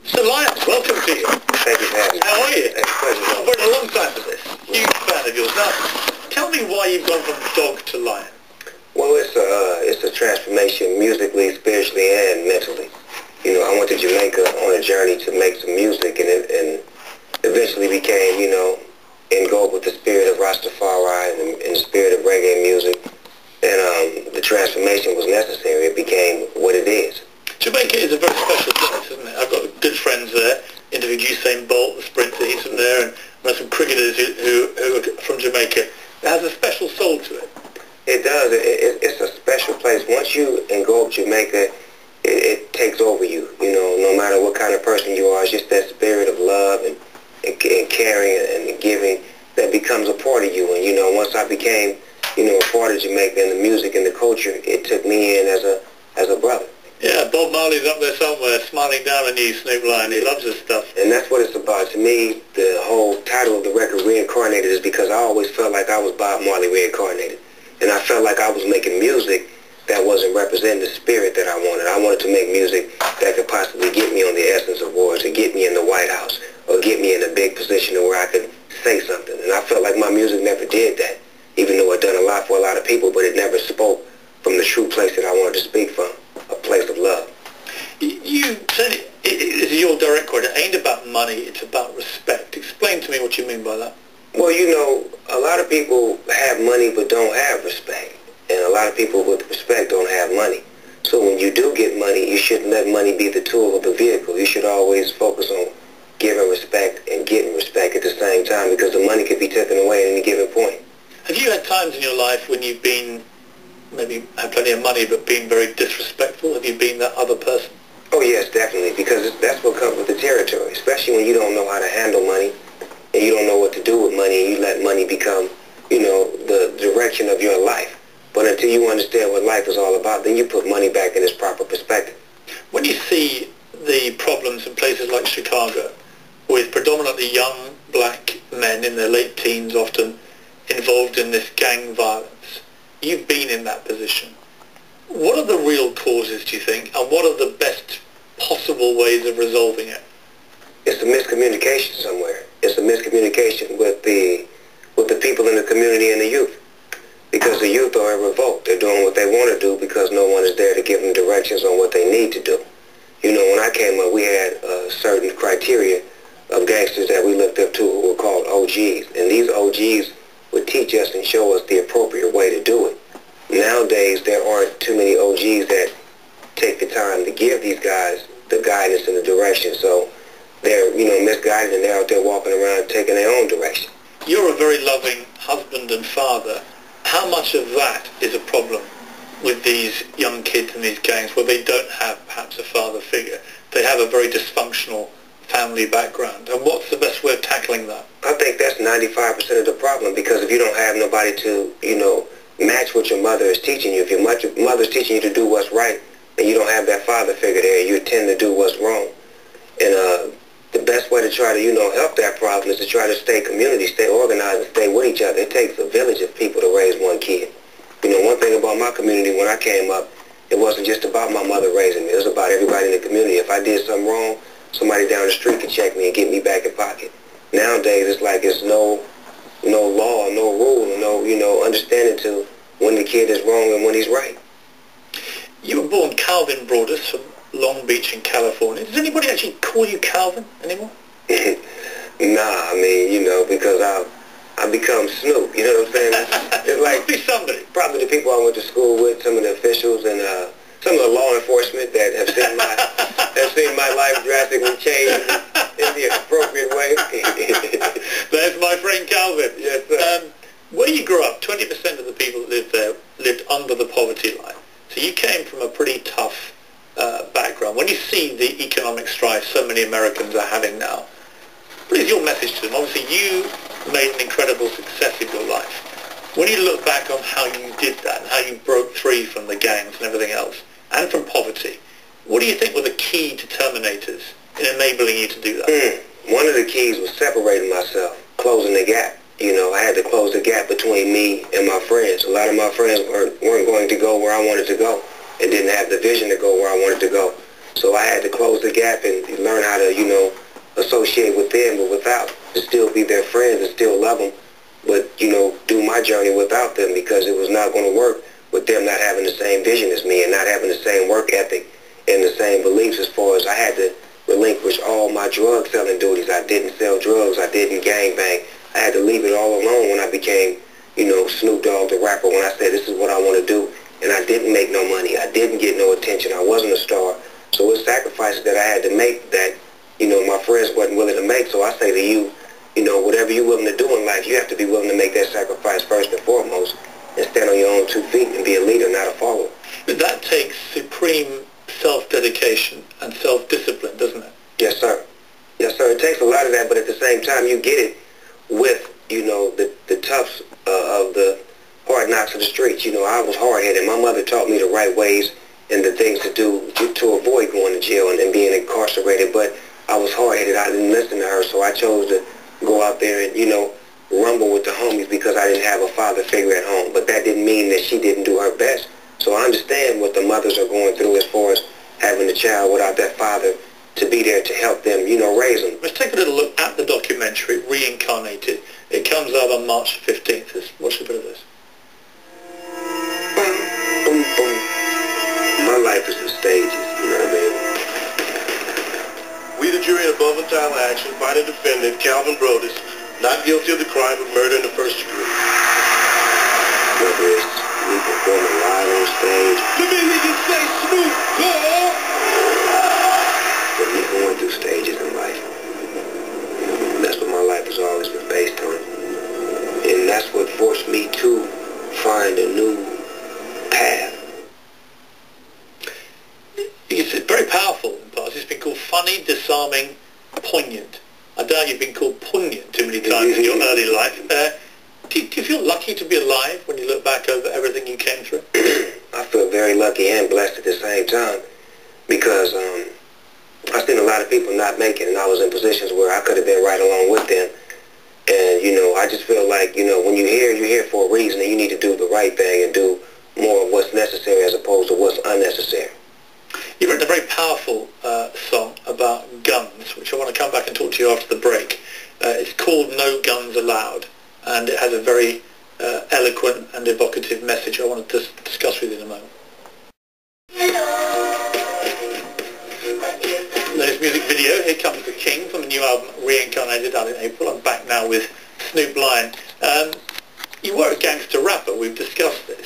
So, Lions, welcome to you. Thank you for having me. How are you? It's a pleasure. I've waited a long time for this. Huge fan of yours. Now, tell me why you've gone from dog to lion. Well, it's a transformation musically, spiritually, and mentally. You know, I went to Jamaica on a journey to make some music, and eventually became, engulfed with the spirit of Rastafari and the spirit of reggae music. And the transformation was necessary. It became what it is. Jamaica is a very special place, isn't it? I've got good friends there. Interviewed Usain Bolt, the sprinter. He's from there, and there are some cricketers who are from Jamaica. It has a special soul to it. It does. It's a special place. Once you engulf Jamaica, it takes over you. You know, no matter what kind of person you are, it's just that spirit of love and caring and giving that becomes a part of you. And, once I became, a part of Jamaica and the music and the culture, it took me in as a brother. Yeah, Bob Marley's up there somewhere, smiling down on you, Snoop Lion. He loves his stuff. And that's what it's about. To me, the whole title of the record, Reincarnated, is because I always felt like I was Bob Marley reincarnated. And I felt like I was making music that wasn't representing the spirit that I wanted. I wanted to make music that could possibly get me on the Essence Awards or get me in the White House or get me in a big position where I could say something. And I felt like my music never did that, even though it done a lot for a lot of people, but it never spoke from the true place that I wanted to speak from, a place of love. You said it's your direct quote. It ain't about money, it's about respect. Explain to me what you mean by that. Well, a lot of people have money but don't have respect. And a lot of people with respect don't have money. So when you do get money, you shouldn't let money be the tool of the vehicle. You should always focus on giving respect and getting respect at the same time, because the money could be taken away at any given point. Have you had times in your life when you've been, maybe had plenty of money, but being very disrespectful? Have you been that other person? Oh, yes, definitely, because that's what comes with the territory, especially when you don't know how to handle money and you don't know what to do with money, and you let money become, the direction of your life. But until you understand what life is all about, then you put money back in its proper perspective. When you see the problems in places like Chicago, with predominantly young black men in their late teens often involved in this gang violence, you've been in that position. What are the real causes, do you think, and what are the best possible ways of resolving it? It's a miscommunication somewhere. It's a miscommunication with the people in the community and the youth. Because the youth are in revolt. They're doing what they want to do because no one is there to give them directions on what they need to do. When I came up, we had certain criteria of gangsters that we looked up to who were called OGs. And these OGs would teach us and show us the appropriate way to do it. Nowadays, there aren't too many OGs that take the time to give these guys the guidance and the direction. So they're, misguided, and they're out there walking around taking their own direction. You're a very loving husband and father. How much of that is a problem with these young kids in these gangs where they don't have perhaps a father figure? They have a very dysfunctional family background. And what's the best way of tackling that? I think that's 95% of the problem, because if you don't have nobody to, match what your mother is teaching you, if your mother's teaching you to do what's right and you don't have that father figure there, you tend to do what's wrong. And the best way to try to, help that problem is to try to stay community, stay organized, and stay with each other. It takes a village of people to raise one kid. One thing about my community when I came up, it wasn't just about my mother raising me. It was about everybody in the community. If I did something wrong, somebody down the street could check me and get me back in pocket. Nowadays, it's like it's no law, no rule, no, understanding to when the kid is wrong and when he's right. You were born Calvin Broadus from Long Beach in California. Does anybody actually call you Calvin anymore? Nah, because I become Snoop, you know what I'm saying? It's like be somebody. Probably the people I went to school with, some of the officials, and some of the law enforcement that have seen my life drastically change in the appropriate way. There's my friend Calvin. Yes, sir. Where you grew up, 20% of the people that lived there lived under the poverty line. So you came from a pretty tough background. When you see the economic strife so many Americans are having now, what is your message to them? Obviously, you made an incredible success of your life. When you look back on how you did that and how you broke free from the gangs and everything else, and from poverty, what do you think were the key determinators in enabling you to do that? One of the keys was separating myself, closing the gap. I had to close the gap between me and my friends. A lot of my friends weren't going to go where I wanted to go and didn't have the vision to go where I wanted to go. So I had to close the gap and learn how to, associate with them, but without, to still be their friends and still love them, but, do my journey without them, because it was not going to work with them not having the same vision as me and not having the same work ethic and the same beliefs. As far as I had to relinquish all my drug selling duties. I didn't sell drugs. I didn't gangbang. I had to leave it all alone when I became, Snoop Dogg the rapper, when I said this is what I want to do. And I didn't make no money. I didn't get no attention. I wasn't a star. So it's sacrifices that I had to make that, my friends wasn't willing to make. So I say to you, whatever you're willing to do in life, you have to be willing to make that sacrifice first and foremost and stand on your own 2 feet and be a leader, not a follower. But that takes supreme self-dedication and self-discipline, doesn't it? Yes, sir. Yes, sir. It takes a lot of that, but at the same time, you get it with, the toughs of the hard knocks of the streets. I was hard-headed. My mother taught me the right ways and the things to do to avoid going to jail and being incarcerated, but I was hard-headed. I didn't listen to her, so I chose to go out there and, rumble with the homies because I didn't have a father figure at home. But that didn't mean that she didn't do her best. So I understand what the mothers are going through as far as having a child without that father to be there to help them, raise them. Let's take a little look at the documentary, Reincarnated. It comes out on March 15th. Let's watch a bit of this. Boom, boom. My life is in stages, you know what I mean? We, the jury in above entitled action, find the defendant, Calvin Brodus, not guilty of the crime of murder in the first degree. Whether it's me performing live on stage, Let me hear you say Snoop Dogg! or me going through stages in life. That's what my life has always been based on. And that's what forced me to find a new path. It's very powerful in parts. It's been called funny, disarming, poignant. I doubt you've been called poignant too many times in your early life. Do you feel lucky to be alive when you look back over everything you came through? I feel very lucky and blessed at the same time because I've seen a lot of people not make it, and I was in positions where I could have been right along with them. And, I just feel like, when you're here for a reason, and you need to do the right thing and do more of what's necessary as opposed to what's unnecessary. You've written a very powerful song about guns, which I want to come back and talk to you after the break. It's called No Guns Allowed, and it has a very eloquent and evocative message I want to discuss with you in a moment. There's music video. Here Comes the King from the new album Reincarnated out in April. I'm back now with Snoop Lion. You were a gangster rapper. We've discussed this.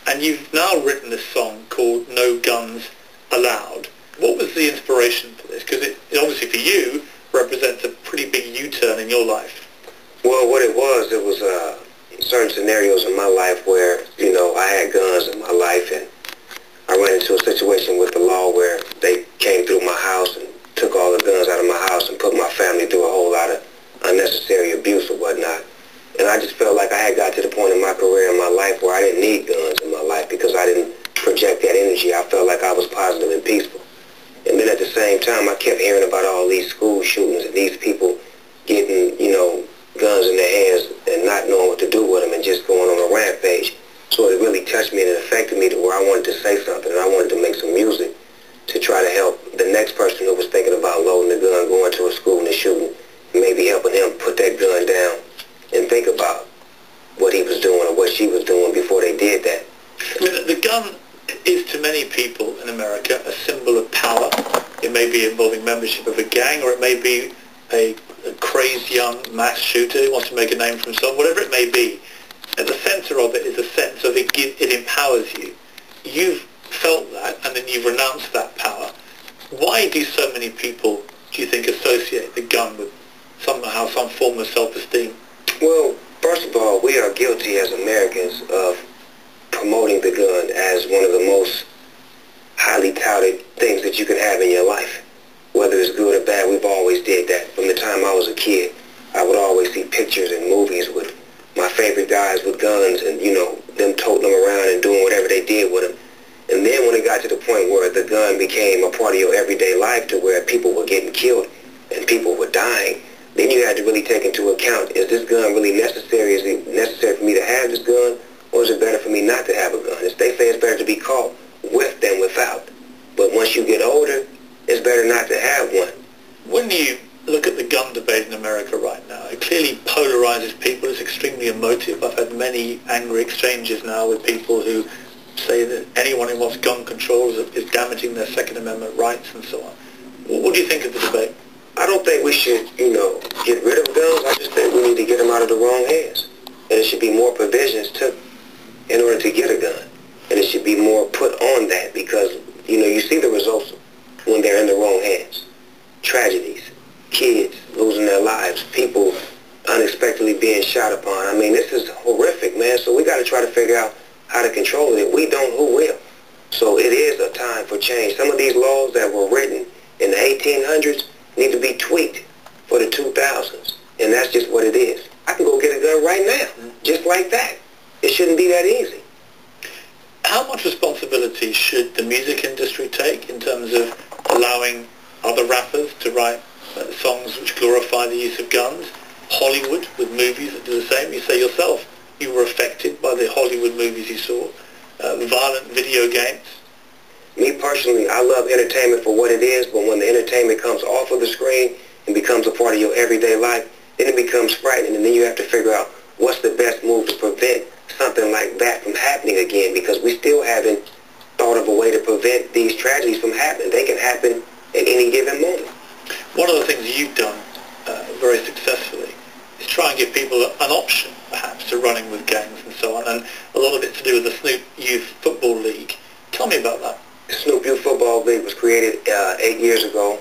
And you've now written this song called No Guns Allowed. What was the inspiration for this? Because it obviously for you represents a pretty big U-turn in your life. Well, what it was certain scenarios in my life where, I had guns in my life, and I ran into a situation with the law where they came through my house and took all the guns out of my house and put my family through a whole lot of unnecessary abuse or whatnot. And I just felt like I had got to the point in my career and my life where I didn't need guns in my life because I didn't project that energy. I felt like I was positive and peaceful. And then at the same time, I kept hearing about all these school shootings and these people getting, guns in their hands and not knowing what to do with them and just going on a rampage. So it really touched me and it affected me to where I wanted to say something, and I wanted to make some music to try to help the next person who was thinking about loading the gun, going to a school and shooting, maybe helping him put that gun down and think about what he was doing or what she was doing before they did that. I mean, the gun is to many people in America a symbol of power. It may be involving membership of a gang, or it may be a crazed young mass shooter who wants to make a name for himself, whatever it may be. At the center of it is a sense of it empowers you. You've felt that, and then you've renounced that power. Why do so many people, do you think, associate the gun with somehow some form of self-esteem? Well, first of all, we are guilty as Americans of promoting the gun as one of the most highly touted things that you can have in your life. Whether it's good or bad, we've always did that. From the time I was a kid, I would always see pictures and movies with my favorite guys with guns and, them toting them around and doing whatever they did with them. And then when it got to the point where the gun became a part of your everyday life to where people were getting killed and people were dying, then you had to really take into account, is this gun really necessary? Is it necessary for me to have this gun? Or is it better for me not to have a gun? They say it's better to be caught with than without. But once you get older, polarizes people. It's extremely emotive. I've had many angry exchanges now with people who say that anyone who wants gun control is damaging their Second Amendment rights and so on. What do you think of the debate? I don't think we should, get rid of guns. I just think we need to get them out of the wrong hands. And it should be more provisions took in order to get a gun. And it should be more put on that because, you see the results when they're in the wrong hands. Tragedies, kids losing their lives, people unexpectedly being shot upon. I mean, this is horrific, man. So we got to try to figure out how to control it. If we don't, who will? So it is a time for change. Some of these laws that were written in the 1800s need to be tweaked for the 2000s. And that's just what it is. I can go get a gun right now, just like that. It shouldn't be that easy. How much responsibility should the music industry take in terms of allowing other rappers to write songs which glorify the use of guns? Hollywood with movies that do the same. You say yourself you were affected by the Hollywood movies you saw. Violent video games. Me personally, I love entertainment for what it is, but when the entertainment comes off of the screen and becomes a part of your everyday life, then it becomes frightening, and then you have to figure out what's the best move to prevent something like that from happening again, because we still haven't thought of a way to prevent these tragedies from happening. They can happen at any given moment. One of the things you've done very successfully is try and give people an option, perhaps, to running with gangs and so on, and a lot of it's to do with the Snoop Youth Football League. Tell me about that. The Snoop Youth Football League was created 8 years ago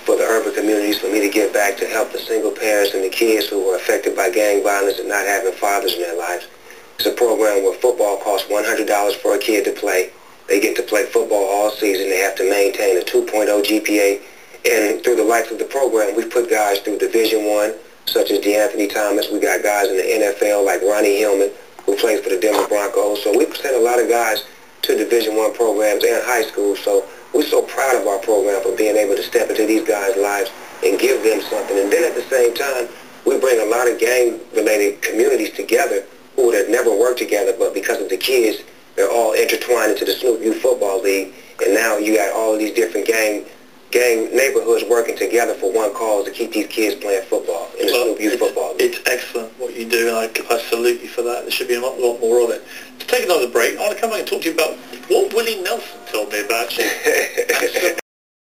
for the urban communities, for me to give back to help the single parents and the kids who were affected by gang violence and not having fathers in their lives. It's a program where football costs $100 for a kid to play. They get to play football all season. They have to maintain a 2.0 GPA. And through the life of the program, we've put guys through Division I, such as DeAnthony Thomas. We got guys in the NFL like Ronnie Hillman, who plays for the Denver Broncos. So we've sent a lot of guys to Division I programs and high school. So we're so proud of our program for being able to step into these guys' lives and give them something. And then at the same time, we bring a lot of gang-related communities together who would have never worked together, but because of the kids, they're all intertwined into the Snoop Youth Football League. And now you got all of these different gang neighborhoods working together for one cause to keep these kids playing football in the Snoop Youth Football League. It's excellent what you do, and I salute you for that. There should be a lot more of it. To take another break, I want to come back and talk to you about what Willie Nelson told me about you.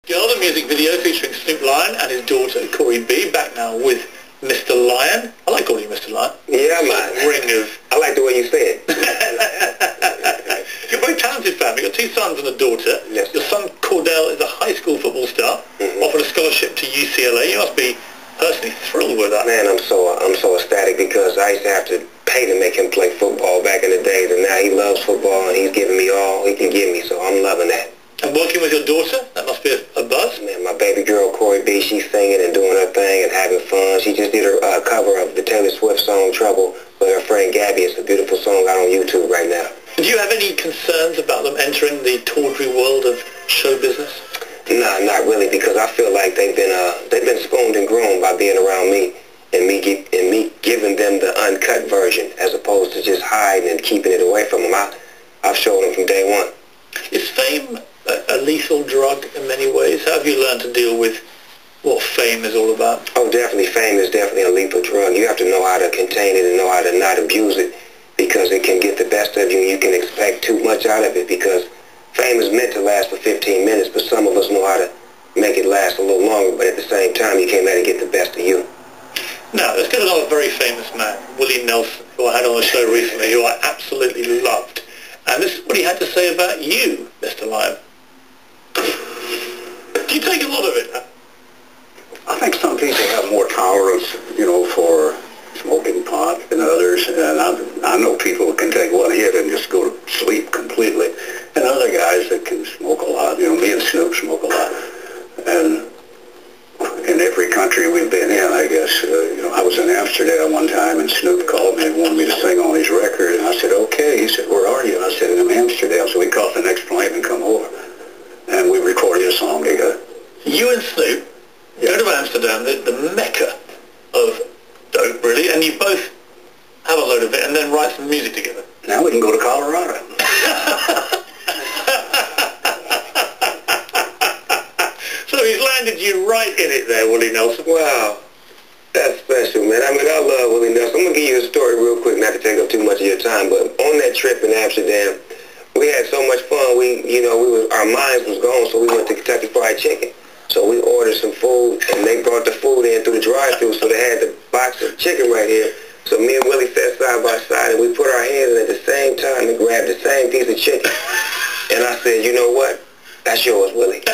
Another music video featuring Snoop Lion and his daughter, Corey B. Back now with Mr. Lion. I like calling you Mr. Lion. Yeah, man. Ring of... I like the way you say it. You're a very talented family. You've got 2 sons and a daughter. Yes. Your son Cordell is a high school football star, offered a scholarship to UCLA. You must be personally thrilled with that. Man, I'm so ecstatic because I used to have to pay to make him play football back in the days, and now he loves football and he's giving me all he can give me, so I'm loving that. And working with your daughter, that must be a buzz. Man, my baby girl, Corey B., she's singing and doing her thing and having fun. She just did her cover of the Taylor Swift song, Trouble, with her friend Gabby. It's a beautiful song out on YouTube right now. Do you have any concerns about them entering the tawdry world of show business? Nah, not really, because I feel like they've been spooned and groomed by being around me and me giving them the uncut version as opposed to just hiding and keeping it away from them. I've shown them from day one. Is fame a lethal drug in many ways? How have you learned to deal with what fame is all about? Oh, definitely. Fame is definitely a lethal drug. You have to know how to contain it and know how to not abuse it, because it can get the best of you and you can expect too much out of it, because fame is meant to last for 15 minutes, but some of us know how to make it last a little longer, but at the same time, you can't let it get the best of you. Now, let's get to another very famous man, Willie Nelson, who I had on the show recently, who I absolutely loved. And this is what he had to say about you, Mr. Lion. Do you take a lot of it? I think some people have more tolerance, for smoking pot than others, and I know people who can take one hit and just go to sleep completely, and other guys that can smoke a lot. Me and Snoop smoke a lot, and in every country we've been in, I guess, I was in Amsterdam one time, and Snoop called me and wanted me to sing on his record, and I said, okay. He said, where are you? And I said, I'm in Amsterdam. So we caught the next plane and come over, and we recorded a song together. You and Snoop go to Amsterdam, the mecca of dope, really, and you both have a load of it and then write some music together. Now we can go to Colorado. So he's landed you right in it there, Willie Nelson. Well, That's special, man. I mean, I love Willie Nelson. I'm going to give you a story real quick, not to take up too much of your time, but on that trip in Amsterdam, we had so much fun. Our minds was gone, so we went to Kentucky Fried Chicken. So we ordered some food, and they brought the food in through the drive-thru, so they had the box of chicken right here. So me and Willie sat side by side, and we put our hands in at the same time and grabbed the same piece of chicken. And I said, you know what? That's yours, Willie.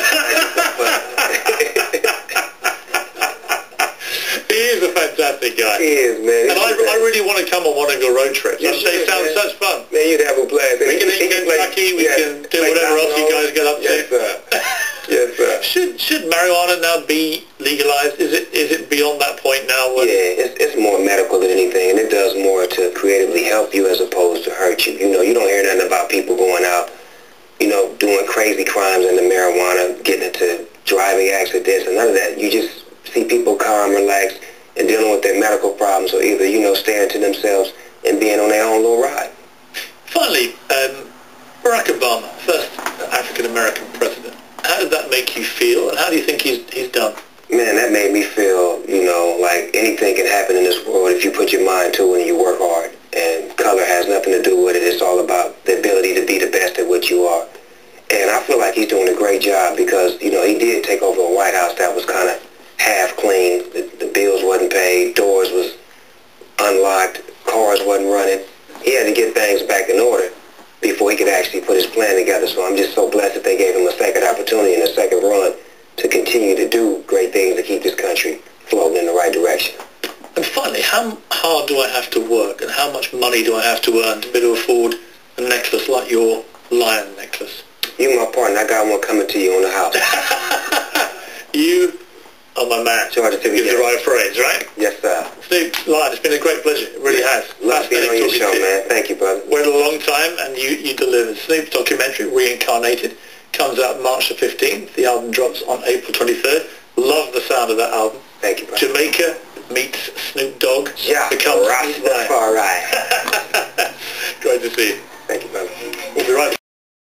He is a fantastic guy. He is, man. And I really want to come on one of your road trips. You They sound man. such fun. Man, you'd have a blast. We can eat Kentucky, we can do whatever else you guys get up to. Yes, sir. Yes, sir. Should marijuana now be legalized? Is it beyond that point now? Yeah, it's more medical than anything, and it does more to creatively help you as opposed to hurt you. You know, you don't hear nothing about people going out, doing crazy crimes in the marijuana, getting into driving accidents, and none of that. You just see people calm, relaxed, and dealing with their medical problems, or either, staying to themselves and being on their own little ride. Finally, Barack Obama, first African-American president. How did that make you feel, and how do you think he's done? Man, that made me feel, like anything can happen in this world if you put your mind to it and you work hard. And color has nothing to do with it. It's all about the ability to be the best at what you are. And I feel like he's doing a great job because, he did take over a White House that was kind of half clean. The bills wasn't paid, doors was unlocked, cars wasn't running. He had to get things back in order before he could actually put his plan together. So I'm just so blessed that they gave him a second opportunity and a second run to continue to do great things to keep this country floating in the right direction. And finally, how hard do I have to work and how much money do I have to earn to be able to afford a necklace like your lion necklace? You my partner, I got one coming to you on the house. You are my man. Charge it to Is the right phrase, right? Yes, sir. Snoop, Lion, it's been a great pleasure. It really has. Love being on your show, man. Thank you, brother. Waited a long time, and you delivered. Snoop's documentary, Reincarnated, comes out March the 15th. The album drops on April 23rd. Love the sound of that album. Thank you, brother. Jamaica meets Snoop Dogg. Yeah, becomes Rastafari. Great to see you. Thank you, brother. We'll be right back.